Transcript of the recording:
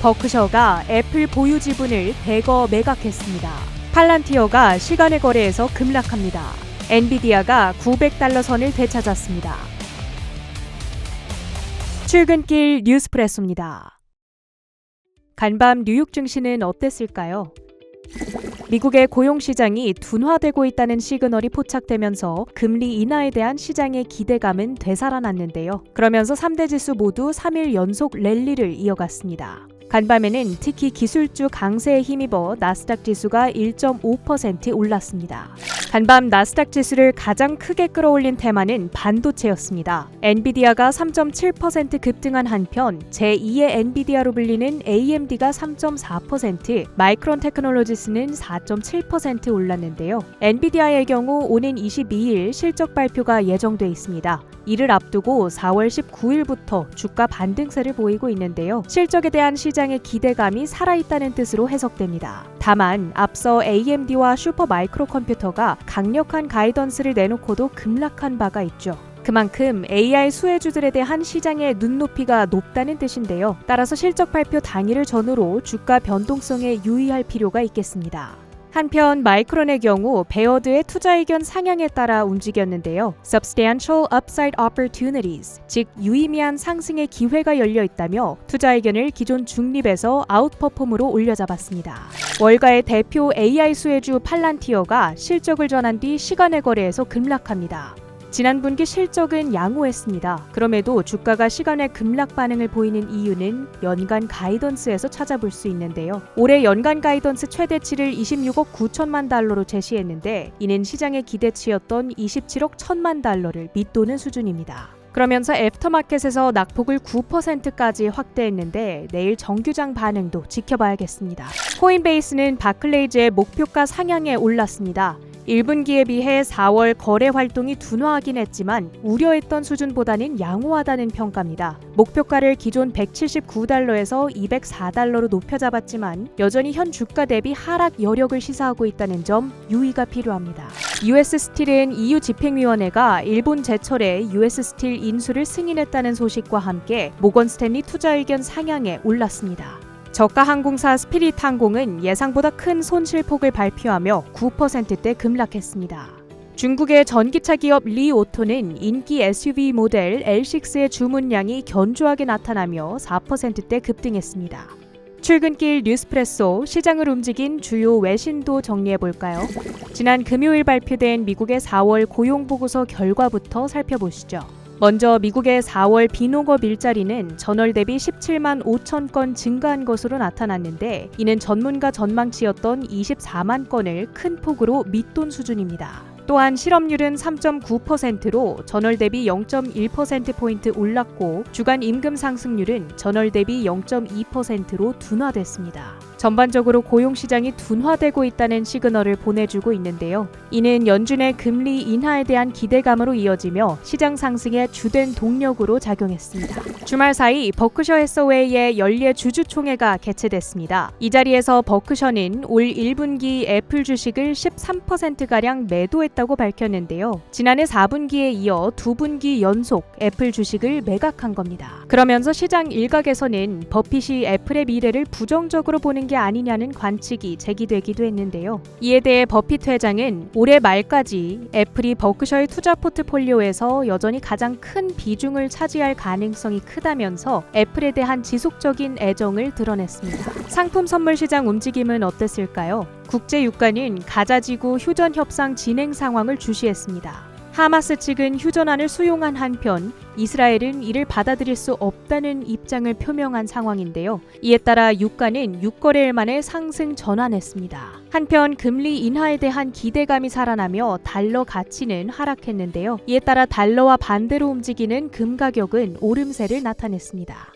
버크셔가 애플 보유 지분을 대거 매각했습니다. 팔란티어가 시간의 거래에서 급락합니다. 엔비디아가 $900 선을 되찾았습니다. 출근길 뉴스프레소입니다. 간밤 뉴욕 증시는 어땠을까요? 미국의 고용시장이 둔화되고 있다는 시그널이 포착되면서 금리 인하에 대한 시장의 기대감은 되살아났는데요. 그러면서 3대 지수 모두 3일 연속 랠리를 이어갔습니다. 간밤에는 특히 기술주 강세에 힘입어 나스닥 지수가 1.5% 올랐습니다. 간밤 나스닥 지수를 가장 크게 끌어올린 테마는 반도체였습니다. 엔비디아가 3.7% 급등한 한편 제2의 엔비디아로 불리는 AMD가 3.4%, 마이크론 테크놀로지스는 4.7% 올랐는데요. 엔비디아의 경우 오는 22일 실적 발표가 예정돼 있습니다. 이를 앞두고 4월 19일부터 주가 반등세를 보이고 있는데요. 실적에 대한 시장의 기대감이 살아있다는 뜻으로 해석됩니다. 다만 앞서 AMD와 슈퍼 마이크로 컴퓨터가 강력한 가이던스를 내놓고도 급락한 바가 있죠. 그만큼 AI 수혜주들에 대한 시장의 눈높이가 높다는 뜻인데요. 따라서 실적 발표 당일을 전후로 주가 변동성에 유의할 필요가 있겠습니다. 한편 마이크론의 경우 베어드의 투자 의견 상향에 따라 움직였는데요. Substantial upside opportunities, 즉 유의미한 상승의 기회가 열려 있다며 투자 의견을 기존 중립에서 아웃퍼폼으로 올려잡았습니다. 월가의 대표 AI 수혜주 팔란티어가 실적을 전한 뒤 시간의 거래에서 급락합니다. 지난 분기 실적은 양호했습니다. 그럼에도 주가가 시간의 급락 반응을 보이는 이유는 연간 가이던스에서 찾아볼 수 있는데요. 올해 연간 가이던스 최대치를 26억 9천만 달러로 제시했는데 이는 시장의 기대치였던 27억 1천만 달러를 밑도는 수준입니다. 그러면서 애프터마켓에서 낙폭을 9%까지 확대했는데 내일 정규장 반응도 지켜봐야겠습니다. 코인베이스는 바클레이즈의 목표가 상향에 올랐습니다. 1분기에 비해 4월 거래 활동이 둔화하긴 했지만 우려했던 수준보다는 양호하다는 평가입니다. 목표가를 기존 $179에서 $204로 높여 잡았지만 여전히 현 주가 대비 하락 여력을 시사하고 있다는 점 유의가 필요합니다. US 스틸은 EU 집행위원회가 일본 제철에 US 스틸 인수를 승인했다는 소식과 함께 모건 스탠리 투자 의견 상향에 올랐습니다. 저가 항공사 스피릿 항공은 예상보다 큰 손실폭을 발표하며 9%대 급락했습니다. 중국의 전기차 기업 리오토는 인기 SUV 모델 L6의 주문량이 견조하게 나타나며 4%대 급등했습니다. 출근길 뉴스프레소, 시장을 움직인 주요 외신도 정리해볼까요? 지난 금요일 발표된 미국의 4월 고용보고서 결과부터 살펴보시죠. 먼저 미국의 4월 비농업 일자리는 전월 대비 17만 5천 건 증가한 것으로 나타났는데 이는 전문가 전망치였던 24만 건을 큰 폭으로 밑돈 수준입니다. 또한 실업률은 3.9%로 전월 대비 0.1%포인트 올랐고 주간 임금 상승률은 전월 대비 0.2%로 둔화됐습니다. 전반적으로 고용시장이 둔화되고 있다는 시그널을 보내주고 있는데요. 이는 연준의 금리 인하에 대한 기대감으로 이어지며 시장 상승의 주된 동력으로 작용했습니다. 주말 사이 버크셔 해서웨이의 연례 주주총회가 개최됐습니다. 이 자리에서 버크셔는 올 1분기 애플 주식을 13%가량 매도했다고 밝혔는데요. 지난해 4분기에 이어 2분기 연속 애플 주식을 매각한 겁니다. 그러면서 시장 일각에서는 버핏이 애플의 미래를 부정적으로 보는 게 아니냐는 관측이 제기되기도 했는데요. 이에 대해 버핏 회장은 올해 말까지 애플이 버크셔의 투자 포트폴리오에서 여전히 가장 큰 비중을 차지할 가능성이 크다면서 애플에 대한 지속적인 애정을 드러냈습니다. 상품 선물 시장 움직임은 어땠을까요? 국제 유가는 가자지구 휴전 협상 진행 상황을 주시했습니다. 하마스 측은 휴전안을 수용한 한편 이스라엘은 이를 받아들일 수 없다는 입장을 표명한 상황인데요. 이에 따라 유가는 6거래일 만에 상승 전환했습니다. 한편 금리 인하에 대한 기대감이 살아나며 달러 가치는 하락했는데요. 이에 따라 달러와 반대로 움직이는 금 가격은 오름세를 나타냈습니다.